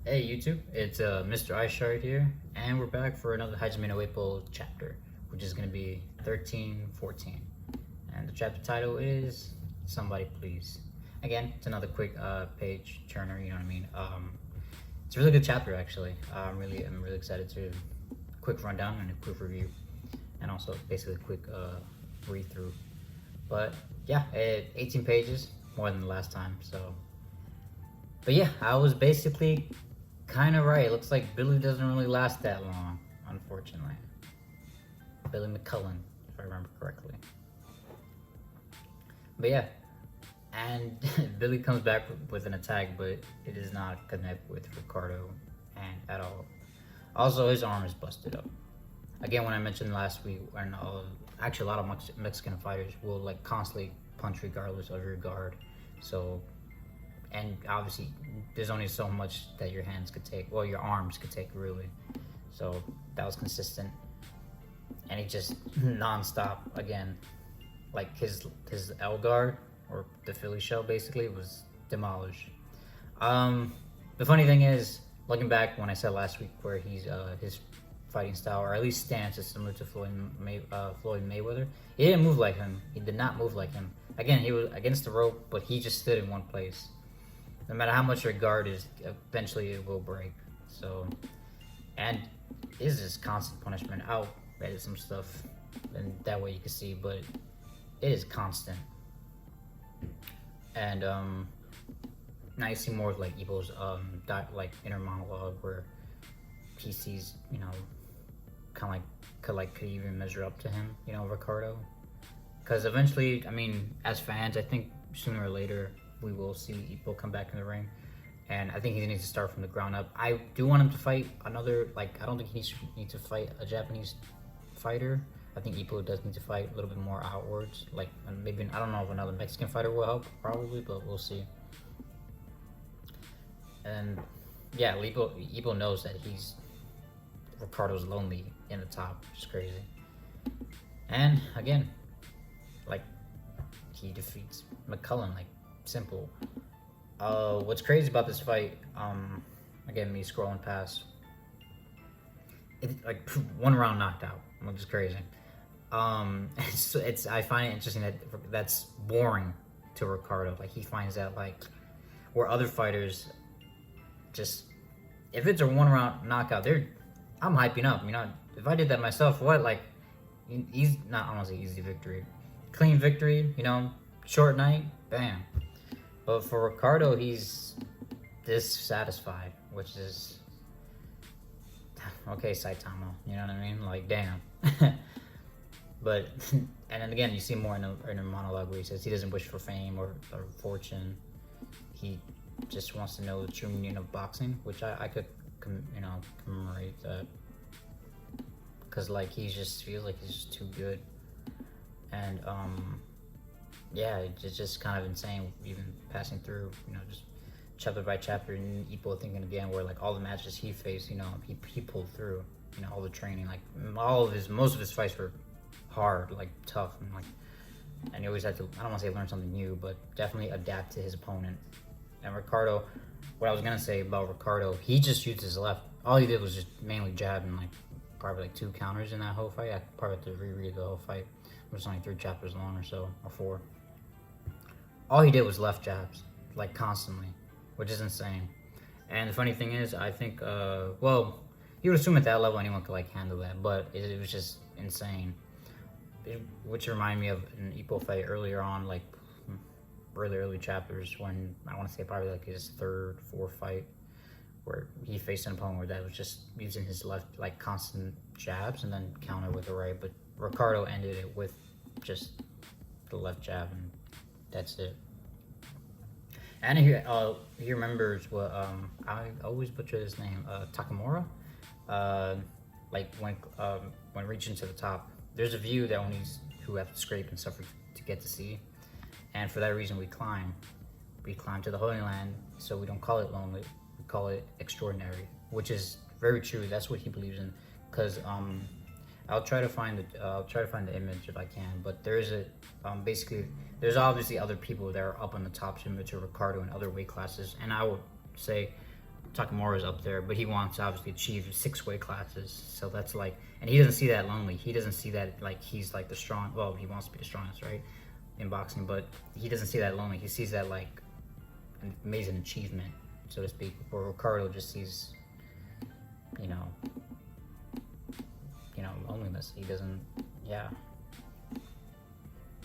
Hey YouTube, it's Mr.Iceshard here, and we're back for another Hajime no ipoo chapter, which is going to be 13-14. And the chapter title is Somebody Please. Again, it's another quick page turner, you know what I mean? It's a really good chapter actually. I'm really excited to quick rundown and a quick review, and also basically a quick read through. But yeah, 18 pages, more than the last time, so. But yeah, I was basically kind of right. It looks like Billy doesn't really last that long, unfortunately. Billy McCullen, if I remember correctly. But yeah, and Billy comes back with an attack, but it does not connect with Ricardo and at all. Also, his arm is busted up. Again, when I mentioned last week, when actually a lot of Mexican fighters will like constantly punch regardless of your guard. So, and obviously there's only so much that your hands could take, well, your arms could take really. So that was consistent, and he just non-stop again, like his L guard or the Philly shell basically was demolished. The funny thing is, looking back when I said last week where he's his fighting style, or at least stance, is similar to Floyd Mayweather. He didn't move like him. He did not move like him. Again, he was against the rope, but he just stood in one place. No matter how much your guard is, eventually it will break. So, and is this constant punishment? I'll edit some stuff, and that way you can see, but it is constant. And now you see more of like ipoo's like inner monologue where he sees, you know, kind of like could even measure up to him, you know, Ricardo. Because eventually, I mean, as fans, I think sooner or later we will see ipoo come back in the ring, and I think he needs to start from the ground up. I do want him to fight another, like, I don't think he needs to fight a Japanese fighter. I think ipoo does need to fight a little bit more outwards, like maybe, I don't know if another Mexican fighter will help, probably, but we'll see. And yeah, ipoo knows that Ricardo's lonely in the top, which is crazy. And again, like, he defeats McCullen, like, simple. What's crazy about this fight, again, me scrolling past, like, one round knocked out, which is crazy. It's I find it interesting that that's boring to Ricardo. Like, he finds that, like, where other fighters just, if it's a one round knockout, I'm hyping up. You know, if I did that myself, what, like, easy, not honestly easy victory, clean victory, you know, short night, bam. But for Ricardo, he's dissatisfied, which is okay, Saitama. You know what I mean? Like, damn. But and then again, you see more in a monologue where he says he doesn't wish for fame or fortune. He just wants to know the true meaning of boxing, which I could commemorate that, because like he just feels like he's just too good. And yeah, it's just kind of insane, even passing through, you know, just chapter by chapter, and ipoo thinking again where like all the matches he faced, you know, he pulled through, you know, all the training, like most of his fights were hard, like tough, and like, and he always had to, I don't want to say learn something new, but definitely adapt to his opponent. And Ricardo, what I was gonna say about Ricardo, he just used his left. All he did was just mainly jab, and like probably like 2 counters in that whole fight. I probably have to reread the whole fight, which is only 3 chapters long or so, or 4. All he did was left jabs, like constantly, which is insane. And the funny thing is, I think, well, you would assume at that level anyone could like handle that, but it was just insane. Which reminded me of an ipoo fight earlier on, like really early chapters, when I want to say probably like his 3rd, 4th fight, where he faced an opponent where that was just using his left, like constant jabs and then counter with the right. But Ricardo ended it with just the left jab, and that's it. And he remembers what I always butcher his name, Takamura. Like when reaching to the top, there's a view that only who have to scrape and suffer to get to see, and for that reason we climb. We climb to the Holy Land, so we don't call it lonely, we call it extraordinary, which is very true. That's what he believes in. Because I'll try to find the image if I can. But there is basically there's obviously other people that are up on the top similar to Ricardo in other weight classes, and I would say Takamura's up there, but he wants to obviously achieve 6 weight classes. So that's like, and he doesn't see that lonely. He doesn't see that like he's like the strong. Well, he wants to be the strongest, right, in boxing, but he doesn't see that lonely. He sees that like an amazing achievement, so to speak. Where Ricardo just sees, you know, loneliness. He doesn't, yeah,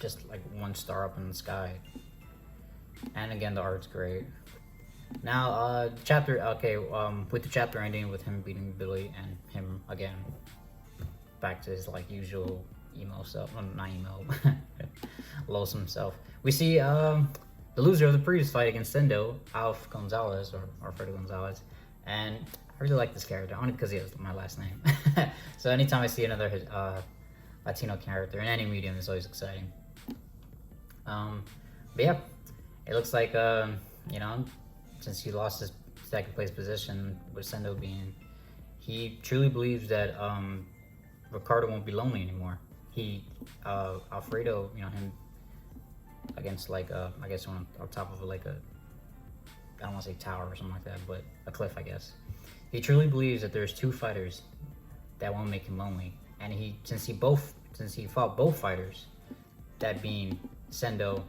just like 1 star up in the sky. And again, the art's great. Now, chapter, okay, with the chapter ending with him beating Billy and him, again, back to his, like, usual emo self, well, not emo, loathsome self. We see, the loser of the previous fight against Sendo, Alf Gonzalez, or Alfredo Gonzalez, and I really like this character, only because he has my last name. So anytime I see another, Latino character in any medium, it's always exciting. But yeah, it looks like, you know, since he lost his 2nd place position with Sendo being, he truly believes that Ricardo won't be lonely anymore. Alfredo, you know, him against like I guess on top of like a, I don't want to say tower or something like that, but a cliff, I guess. He truly believes that there's 2 fighters that won't make him lonely, and since he fought both fighters, that being Sendo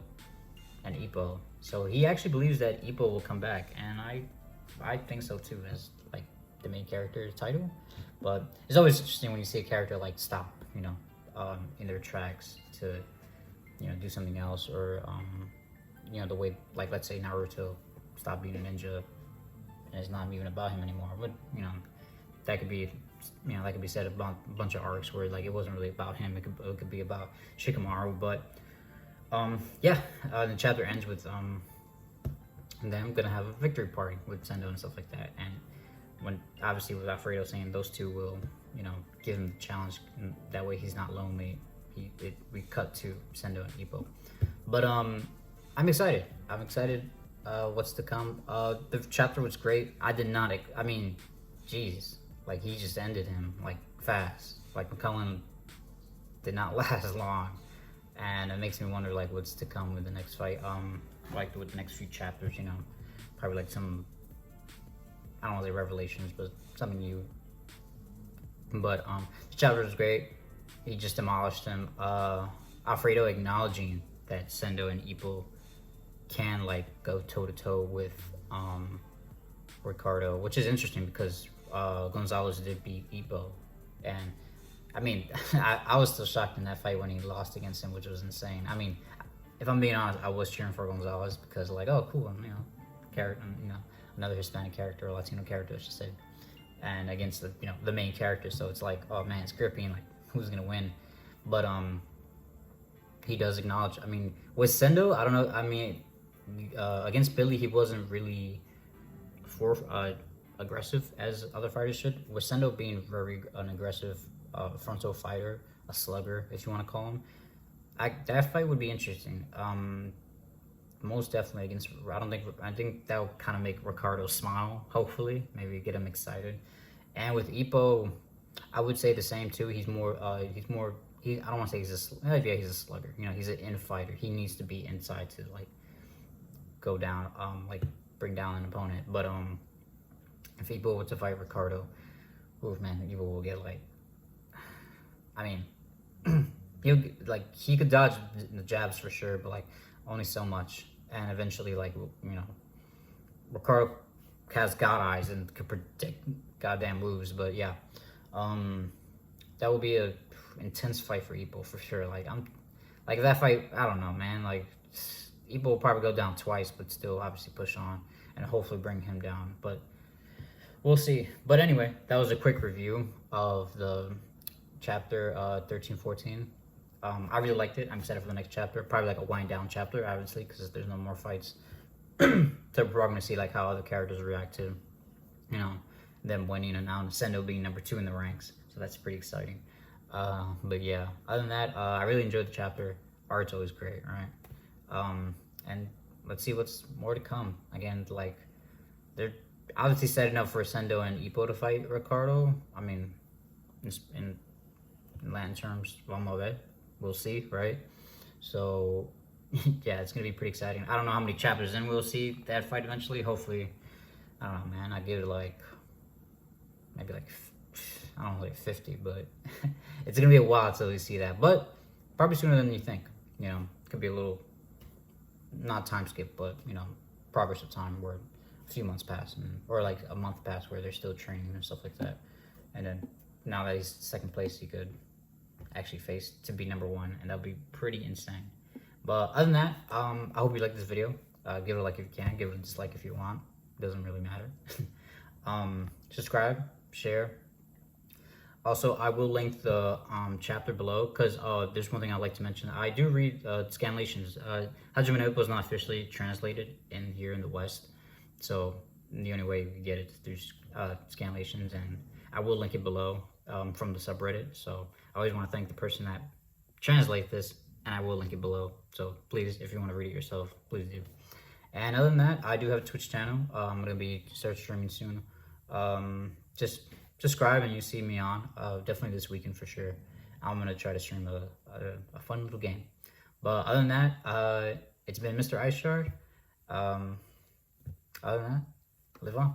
and Ipoo. So he actually believes that Ipoo will come back, and I think so too, as like the main character title. But it's always interesting when you see a character like stop, you know, in their tracks to, you know, do something else, or you know, the way, like, let's say Naruto stopped being a ninja and it's not even about him anymore. But you know, that could be, you know, that could be said about a bunch of arcs where like it wasn't really about him. It could be about Shikamaru. But yeah, the chapter ends with them gonna have a victory party with Sendo and stuff like that. And when, obviously, with Alfredo saying those 2 will, you know, give him the challenge, and that way he's not lonely. We cut to Sendo and Ipoo. But I'm excited. What's to come. The chapter was great. I mean, jeez, like he just ended him like fast. Like McCullen did not last long. And it makes me wonder, like, what's to come with the next fight. Like with the next few chapters, you know, probably like some, I don't want to say revelations, but something new. But the chapter was great. He just demolished him. Alfredo acknowledging that Sendo and Ipoo can like go toe to toe with Ricardo, which is interesting because Gonzalez did beat Ipoo, and I mean, I was still shocked in that fight when he lost against him, which was insane. I mean, if I'm being honest, I was cheering for Gonzalez because, like, oh, cool, you know, character, you know, another Hispanic character or Latino character, I should say, and against the, you know, the main character. So it's like, oh man, it's gripping. Like, who's gonna win? But he does acknowledge. I mean, with Sendo, I don't know. I mean, against Billy, he wasn't really aggressive as other fighters should. With Sendo being very an aggressive frontal fighter, a slugger, if you want to call him, that fight would be interesting. Most definitely against. I think that would kind of make Ricardo smile. Hopefully, maybe get him excited. And with Ipoo, I would say the same too. He's more. I don't want to say he's a slugger. You know, he's an in-fighter. He needs to be inside to like go down, like bring down an opponent. But if Ipoo were to fight Ricardo, oof, man, Ipoo will get like. I mean, he could dodge the jabs for sure, but like only so much. And eventually, like, you know, Ricardo has God eyes and could predict goddamn moves. But yeah, that will be a intense fight for Ipoo for sure. Like if that fight, I don't know, man. Like Ipoo will probably go down twice, but still obviously push on and hopefully bring him down. But we'll see. But anyway, that was a quick review of the chapter 13-14. I really liked it. I'm excited for the next chapter. Probably like a wind down chapter, obviously, because there's no more fights. So we're going to see like how other characters react to, you know, them winning, and now Sendo being number 2 in the ranks. So that's pretty exciting. But yeah, other than that, I really enjoyed the chapter. Art's always great, right? And let's see what's more to come. Again, like they're obviously setting up for Sendo and Ipoo to fight Ricardo. I mean, in Latin terms, vamos a ver. We'll see, right? So yeah, it's gonna be pretty exciting. I don't know how many chapters in we'll see that fight eventually. Hopefully I don't know, man. I give it like maybe like I don't know, like 50, but it's gonna be a while till we see that. But probably sooner than you think. You know, could be a little not time skip, but you know, progress of time where a few months pass or like a month pass where they're still training and stuff like that. And then now that he's second place, he could actually face to be number one, and that'll be pretty insane. But other than that, I hope you like this video. Give it a like if you can. Give it a dislike if you want. Doesn't really matter. Subscribe, share. Also, I will link the chapter below because there's one thing I'd like to mention. I do read scanlations. Hajime was not officially translated in here in the West, so the only way you can get it is through scanlations, and I will link it below from the subreddit. So I always want to thank the person that translates this, and I will link it below. So please, if you want to read it yourself, please do. And other than that, I do have a Twitch channel. I'm gonna be start streaming soon. Just subscribe and you see me on. Definitely this weekend for sure. I'm gonna try to stream a fun little game. But other than that, it's been Mr. Iceshard. Other than that, live on.